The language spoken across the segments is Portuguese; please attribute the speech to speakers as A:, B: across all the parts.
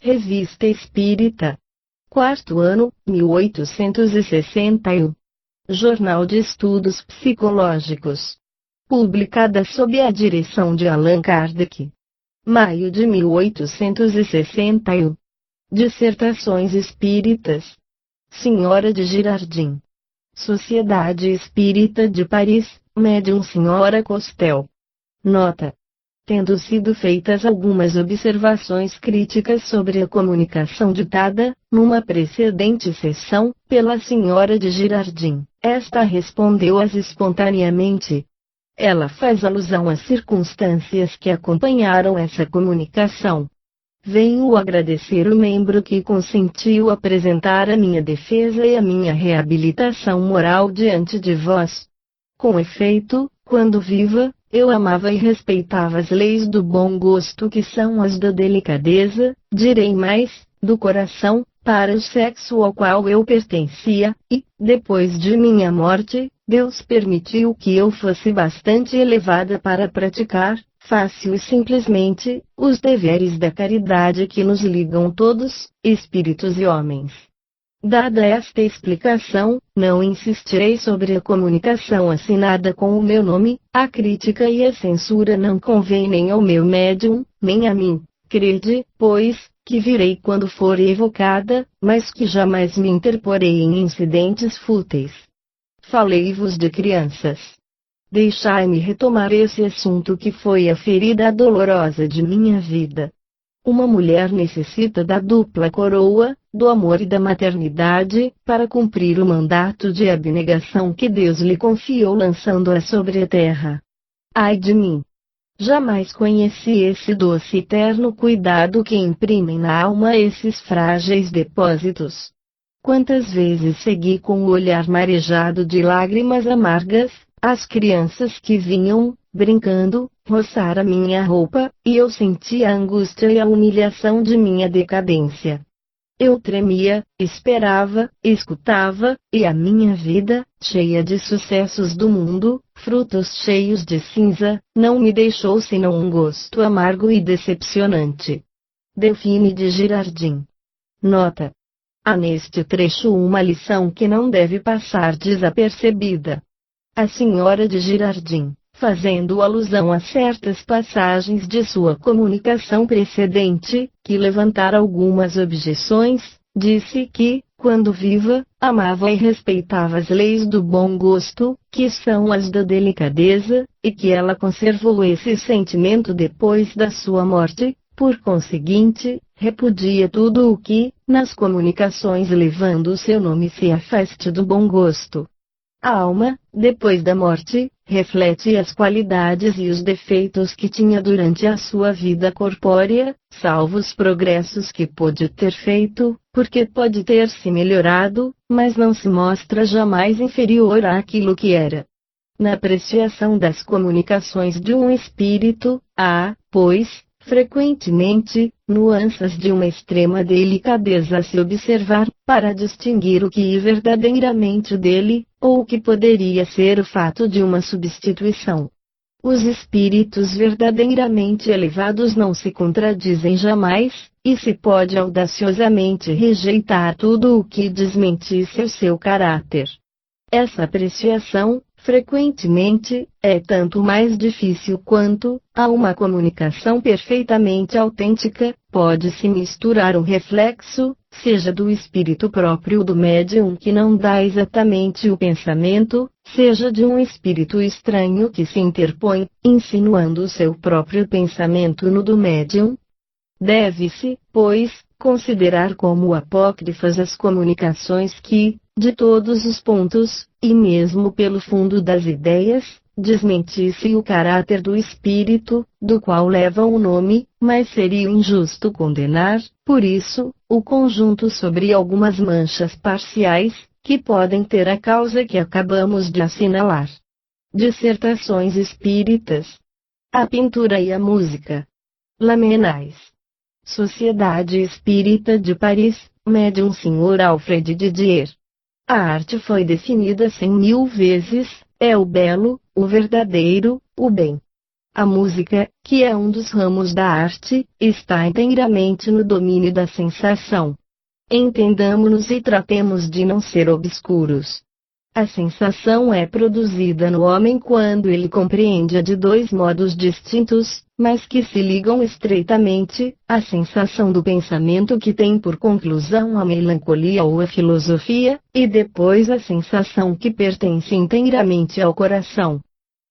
A: Revista Espírita. Quarto ano, 1861. Jornal de Estudos Psicológicos. Publicada sob a direção de Allan Kardec. Maio de 1861. Dissertações Espíritas. Senhora de Girardin. Sociedade Espírita de Paris, Médium Senhora Costel. Nota. Tendo sido feitas algumas observações críticas sobre a comunicação ditada, numa precedente sessão, pela senhora de Girardin, esta respondeu-as espontaneamente. Ela faz alusão às circunstâncias que acompanharam essa comunicação. Venho agradecer o membro que consentiu apresentar a minha defesa e a minha reabilitação moral diante de vós. Com efeito, quando viva, eu amava e respeitava as leis do bom gosto que são as da delicadeza, direi mais, do coração, para o sexo ao qual eu pertencia, e, depois de minha morte, Deus permitiu que eu fosse bastante elevada para praticar, fácil e simplesmente, os deveres da caridade que nos ligam todos, espíritos e homens. Dada esta explicação, não insistirei sobre a comunicação assinada com o meu nome, a crítica e a censura não convém nem ao meu médium, nem a mim. Crede, pois, que virei quando for evocada, mas que jamais me interporei em incidentes fúteis. Falei-vos de crianças. Deixai-me retomar esse assunto que foi a ferida dolorosa de minha vida. Uma mulher necessita da dupla coroa, do amor e da maternidade, para cumprir o mandato de abnegação que Deus lhe confiou lançando-a sobre a terra. Ai de mim! Jamais conheci esse doce e terno cuidado que imprimem na alma esses frágeis depósitos. Quantas vezes segui com o olhar marejado de lágrimas amargas, as crianças que vinham, brincando, roçar a minha roupa, e eu sentia a angústia e a humilhação de minha decadência. Eu tremia, esperava, escutava, e a minha vida, cheia de sucessos do mundo, frutos cheios de cinza, não me deixou senão um gosto amargo e decepcionante. Delphine de Girardin. Nota. Há neste trecho uma lição que não deve passar desapercebida. A senhora de Girardin, fazendo alusão a certas passagens de sua comunicação precedente, que levantara algumas objeções, disse que, quando viva, amava e respeitava as leis do bom gosto, que são as da delicadeza, e que ela conservou esse sentimento depois da sua morte, por conseguinte, repudia tudo o que, nas comunicações levando o seu nome se afaste do bom gosto. A alma, depois da morte, reflete as qualidades e os defeitos que tinha durante a sua vida corpórea, salvo os progressos que pôde ter feito, porque pode ter se melhorado, mas não se mostra jamais inferior àquilo que era. Na apreciação das comunicações de um espírito, há, pois, frequentemente, nuances de uma extrema delicadeza a se observar, para distinguir o que é verdadeiramente dele, ou o que poderia ser o fato de uma substituição. Os espíritos verdadeiramente elevados não se contradizem jamais, e se pode audaciosamente rejeitar tudo o que desmentisse o seu caráter. Essa apreciação, frequentemente, é tanto mais difícil quanto, a uma comunicação perfeitamente autêntica, pode-se misturar um reflexo, seja do espírito próprio do médium que não dá exatamente o pensamento, seja de um espírito estranho que se interpõe, insinuando o seu próprio pensamento no do médium. Deve-se, pois, considerar como apócrifas as comunicações que, de todos os pontos, e mesmo pelo fundo das ideias, desmentisse o caráter do espírito, do qual levam o nome, mas seria injusto condenar, por isso, o conjunto sobre algumas manchas parciais, que podem ter a causa que acabamos de assinalar. Dissertações Espíritas. A pintura e a música. Lamenais. Sociedade Espírita de Paris, Médium Sr. Alfred Didier. A arte foi definida 100.000 vezes, é o belo, o verdadeiro, o bem. A música, que é um dos ramos da arte, está inteiramente no domínio da sensação. Entendamo-nos e tratemos de não ser obscuros. A sensação é produzida no homem quando ele compreende-a de dois modos distintos, mas que se ligam estreitamente: a sensação do pensamento, que tem por conclusão a melancolia ou a filosofia, e depois a sensação que pertence inteiramente ao coração.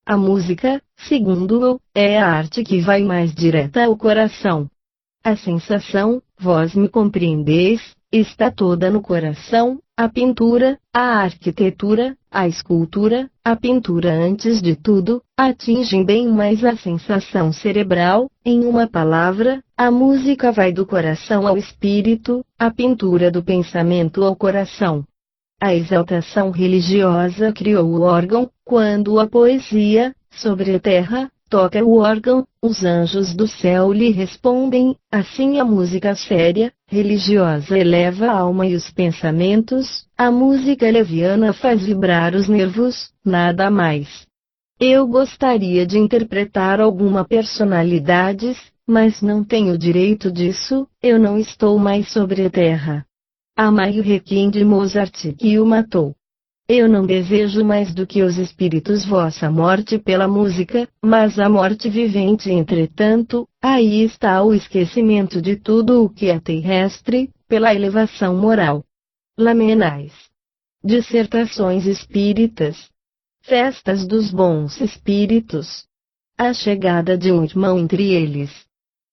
A: A música, segundo-o, é a arte que vai mais direta ao coração. A sensação, vós me compreendeis, está toda no coração. A pintura, a arquitetura, a escultura, a pintura antes de tudo, atingem bem mais a sensação cerebral. Em uma palavra, a música vai do coração ao espírito, a pintura do pensamento ao coração. A exaltação religiosa criou o órgão, quando a poesia, sobre a terra, toca o órgão, os anjos do céu lhe respondem. Assim a música séria, religiosa eleva a alma e os pensamentos, a música leviana faz vibrar os nervos, nada mais. Eu gostaria de interpretar alguma personalidades, mas não tenho direito disso, eu não estou mais sobre a terra. Amai o Requiem de Mozart, que o matou. Eu não desejo mais do que os espíritos vossa morte pela música, mas a morte vivente. Entretanto, aí está o esquecimento de tudo o que é terrestre, pela elevação moral. Lamenais. Dissertações espíritas. Festas dos bons espíritos. A chegada de um irmão entre eles.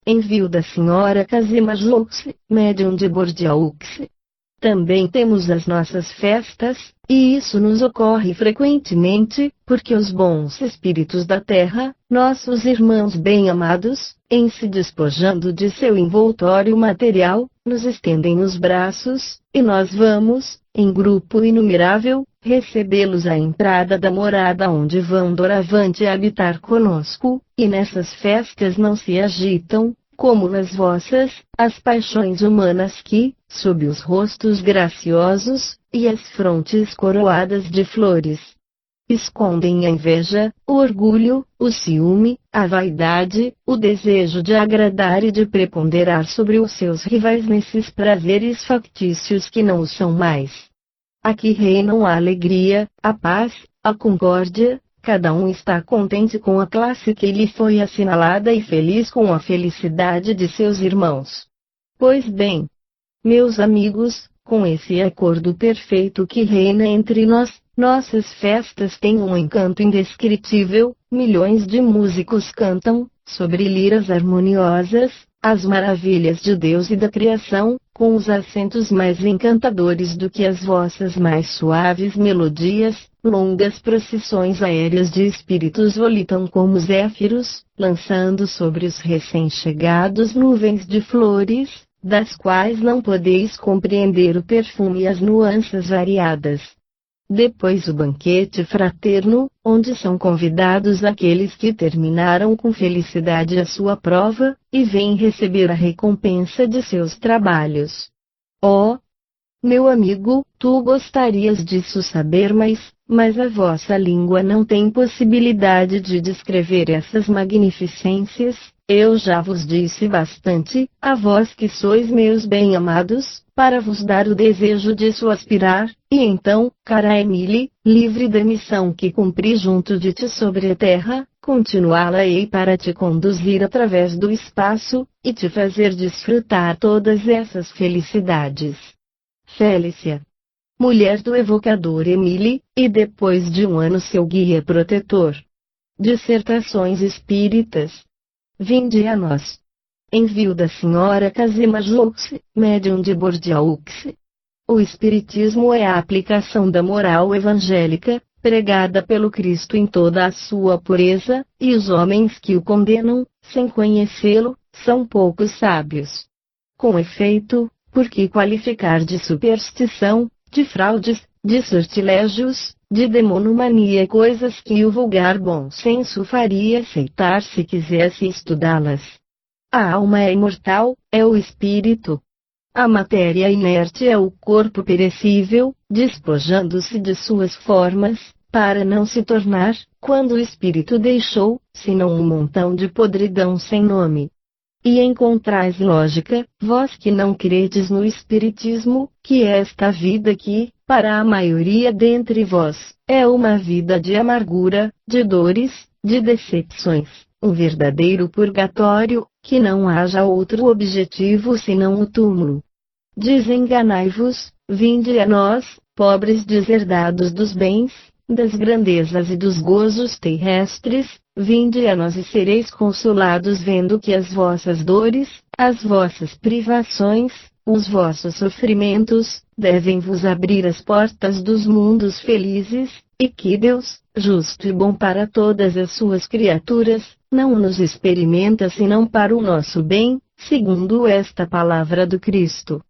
A: Envio da senhora Kazima Joux, médium de Bordeaux. Também temos as nossas festas, e isso nos ocorre frequentemente, porque os bons espíritos da terra, nossos irmãos bem-amados, em se despojando de seu envoltório material, nos estendem os braços, e nós vamos, em grupo inumerável, recebê-los à entrada da morada onde vão doravante habitar conosco, e nessas festas não se agitam, como nas vossas, as paixões humanas que, sob os rostos graciosos, e as frontes coroadas de flores, escondem a inveja, o orgulho, o ciúme, a vaidade, o desejo de agradar e de preponderar sobre os seus rivais nesses prazeres factícios que não o são mais. Aqui reinam a alegria, a paz, a concórdia. Cada um está contente com a classe que lhe foi assinalada e feliz com a felicidade de seus irmãos. Pois bem, meus amigos, com esse acordo perfeito que reina entre nós, nossas festas têm um encanto indescritível. Milhões de músicos cantam, sobre liras harmoniosas, as maravilhas de Deus e da criação, com os acentos mais encantadores do que as vossas mais suaves melodias. Longas procissões aéreas de espíritos volitam como zéfiros, lançando sobre os recém-chegados nuvens de flores, das quais não podeis compreender o perfume e as nuances variadas. Depois o banquete fraterno, onde são convidados aqueles que terminaram com felicidade a sua prova, e vêm receber a recompensa de seus trabalhos. Oh, meu amigo, tu gostarias disso saber mais, mas a vossa língua não tem possibilidade de descrever essas magnificências. Eu já vos disse bastante, a vós que sois meus bem-amados, para vos dar o desejo disso aspirar, e então, cara Emily, livre da missão que cumpri junto de ti sobre a terra, continuá-la-ei para te conduzir através do espaço, e te fazer desfrutar todas essas felicidades. Félicia. Mulher do evocador Emily, e depois de um ano seu guia protetor. Dissertações espíritas. Vinde a nós. Envio da senhora Kazima Joux, médium de Bordeaux. O Espiritismo é a aplicação da moral evangélica, pregada pelo Cristo em toda a sua pureza, e os homens que o condenam, sem conhecê-lo, são poucos sábios. Com efeito, por que qualificar de superstição, de fraudes, de sortilégios, de demonomania coisas que o vulgar bom senso faria aceitar se quisesse estudá-las? A alma é imortal, é o espírito. A matéria inerte é o corpo perecível, despojando-se de suas formas, para não se tornar, quando o espírito deixou, senão um montão de podridão sem nome. E encontrais lógica, vós que não credes no espiritismo, que é esta vida que, para a maioria dentre vós, é uma vida de amargura, de dores, de decepções, um verdadeiro purgatório, que não haja outro objetivo senão o túmulo. Desenganai-vos, vinde a nós, pobres deserdados dos bens, das grandezas e dos gozos terrestres, vinde a nós e sereis consolados vendo que as vossas dores, as vossas privações, os vossos sofrimentos, devem vos abrir as portas dos mundos felizes, e que Deus, justo e bom para todas as suas criaturas, não nos experimenta senão para o nosso bem, segundo esta palavra do Cristo.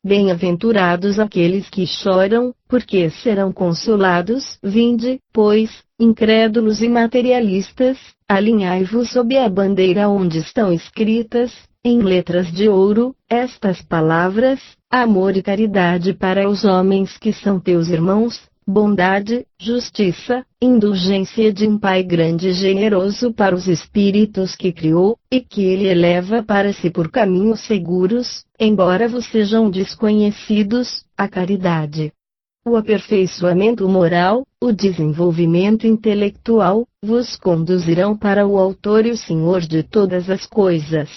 A: Bem-aventurados aqueles que choram, porque serão consolados. Vinde, pois, incrédulos e materialistas, alinhai-vos sob a bandeira onde estão escritas, em letras de ouro, estas palavras: amor e caridade para os homens que são teus irmãos, bondade, justiça, indulgência de um Pai grande e generoso para os espíritos que criou, e que Ele eleva para si por caminhos seguros, embora vos sejam desconhecidos, a caridade, o aperfeiçoamento moral, o desenvolvimento intelectual, vos conduzirão para o Autor e o Senhor de todas as coisas.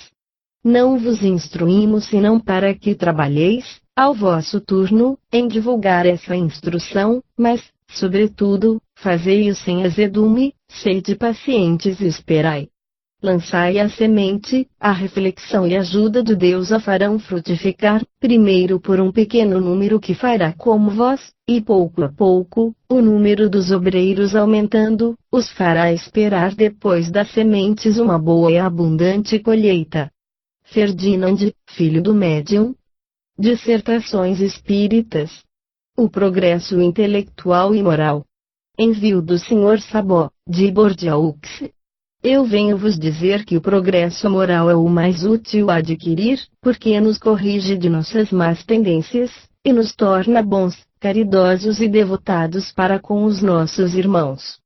A: Não vos instruímos senão para que trabalheis, ao vosso turno, em divulgar essa instrução, mas, sobretudo, fazei-o sem azedume, sede pacientes e esperai. Lançai a semente, a reflexão e a ajuda de Deus a farão frutificar, primeiro por um pequeno número que fará como vós, e pouco a pouco, o número dos obreiros aumentando, os fará esperar depois das sementes uma boa e abundante colheita. Ferdinand, filho do médium. Dissertações Espíritas. O progresso intelectual e moral. Envio do Sr. Sabó, de Bordeaux. Eu venho vos dizer que o progresso moral é o mais útil a adquirir, porque nos corrige de nossas más tendências, e nos torna bons, caridosos e devotados para com os nossos irmãos.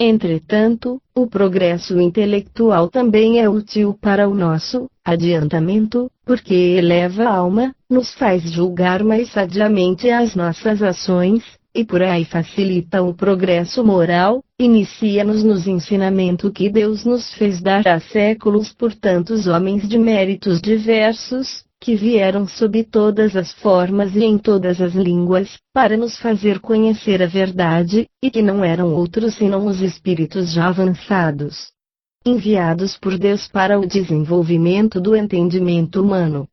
A: Entretanto, o progresso intelectual também é útil para o nosso adiantamento, porque eleva a alma, nos faz julgar mais sadiamente as nossas ações, e por aí facilita o progresso moral, inicia-nos nos ensinamentos que Deus nos fez dar há séculos por tantos homens de méritos diversos, que vieram sob todas as formas e em todas as línguas, para nos fazer conhecer a verdade, e que não eram outros senão os espíritos já avançados, enviados por Deus para o desenvolvimento do entendimento humano.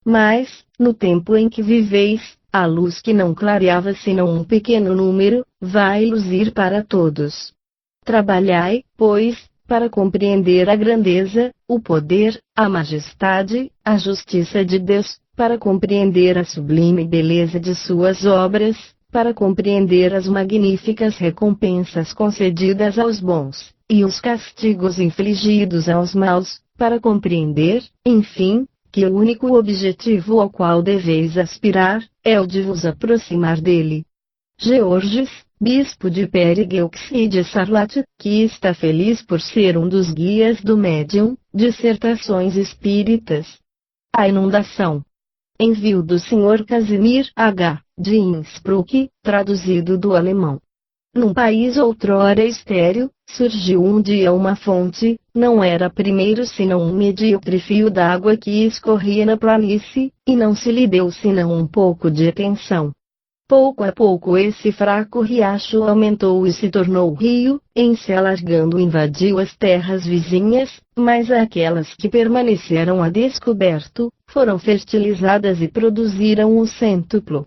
A: Mas, no tempo em que viveis, a luz que não clareava senão um pequeno número, vai luzir para todos. Trabalhai, pois, para compreender a grandeza, o poder, a majestade, a justiça de Deus, para compreender a sublime beleza de suas obras, para compreender as magníficas recompensas concedidas aos bons, e os castigos infligidos aos maus, para compreender, enfim, que o único objetivo ao qual deveis aspirar, é o de vos aproximar dele. Georges, bispo de Périgueux e de Sarlat, que está feliz por ser um dos guias do médium, Dissertações Espíritas. A inundação. Envio do Sr. Casimir H., de Innsbruck, traduzido do alemão. Num país outrora estéril, surgiu um dia uma fonte, não era primeiro senão um medíocre fio d'água que escorria na planície, e não se lhe deu senão um pouco de atenção. Pouco a pouco esse fraco riacho aumentou e se tornou rio, em se alargando invadiu as terras vizinhas, mas aquelas que permaneceram a descoberto, foram fertilizadas e produziram o cêntuplo.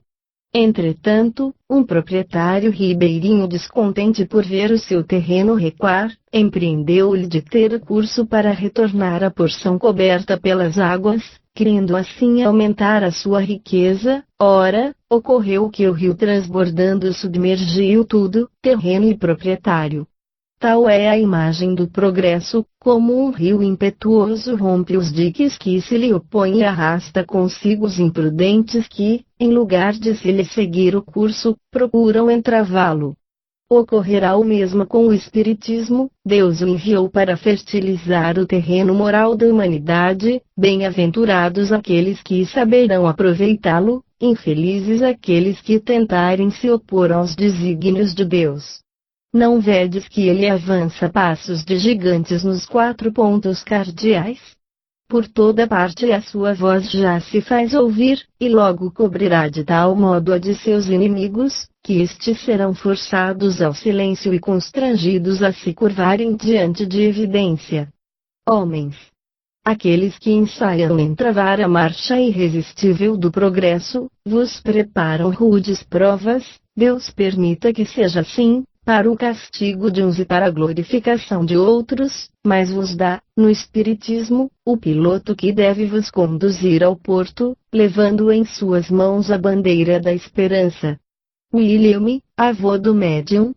A: Entretanto, um proprietário ribeirinho descontente por ver o seu terreno recuar, empreendeu-lhe de ter curso para retornar a porção coberta pelas águas, querendo assim aumentar a sua riqueza. Ora, ocorreu que o rio transbordando submergiu tudo, terreno e proprietário. Tal é a imagem do progresso, como um rio impetuoso rompe os diques que se lhe opõem e arrasta consigo os imprudentes que, em lugar de se lhe seguir o curso, procuram entravá-lo. Ocorrerá o mesmo com o Espiritismo. Deus o enviou para fertilizar o terreno moral da humanidade. Bem-aventurados aqueles que saberão aproveitá-lo, infelizes aqueles que tentarem se opor aos desígnios de Deus. Não vedes que ele avança passos de gigantes nos 4 pontos cardeais? Por toda parte a sua voz já se faz ouvir, e logo cobrirá de tal modo a de seus inimigos, que estes serão forçados ao silêncio e constrangidos a se curvarem diante de evidência. Homens, aqueles que ensaiam em travar a marcha irresistível do progresso, vos preparam rudes provas. Deus permita que seja assim, para o castigo de uns e para a glorificação de outros, mas vos dá, no Espiritismo, o piloto que deve vos conduzir ao porto, levando em suas mãos a bandeira da esperança. William, avô do médium,